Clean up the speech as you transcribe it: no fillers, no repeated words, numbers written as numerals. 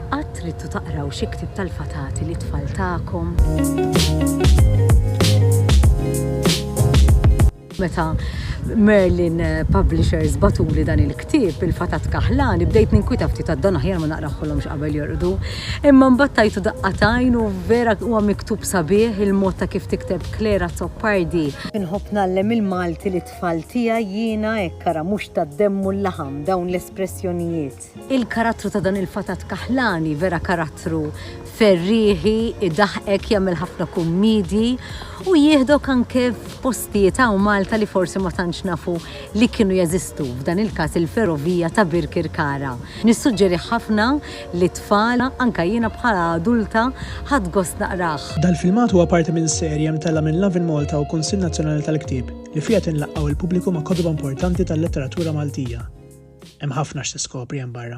Qatt tridtu taqraw xi ktieb tal-fatati li tfal tagħkom? Meta Merlin Publishers batuli dan il-ktieb il-fatat kaħlani bdejt ninkwita ftit għad-dan aħjar ma naqraħħolhomx qabel jorqdu. Imma mbagħad tajtu daqqatajn u vera huwa miktub sabiħ il-mod ta' kif tikteb Klera Toppardi. Inħobb nallem il-Malti li tfal tiegħi jiena hekk kara mhux tad-demmu l-laħam dawn l-espressjonijiet. Il-karattru ta' dan il-fatat kaħlani vera karattru ferriħi, idaħqek, jagħmel ħafna kummidi u jieħdok anke f'postijiet hawn Malta li forsi ma tantx nafu li kienu jeżistu, f'dan il-każ il-ferrovija ta' Birkirkara. Nissuġġeri ħafna li tfal anke jiena bħala adulta ħadd gost naqrah. Dal-filmat huwa parti minn serje mtella minn Love in Malta u Kunsill Nazzjonali tal-Ktieb li fiha tinlaqgħu il-pubbliku ma' kotba importanti tal-letteratura Maltija. Hemm ħafna x'tiskopri hemm barra.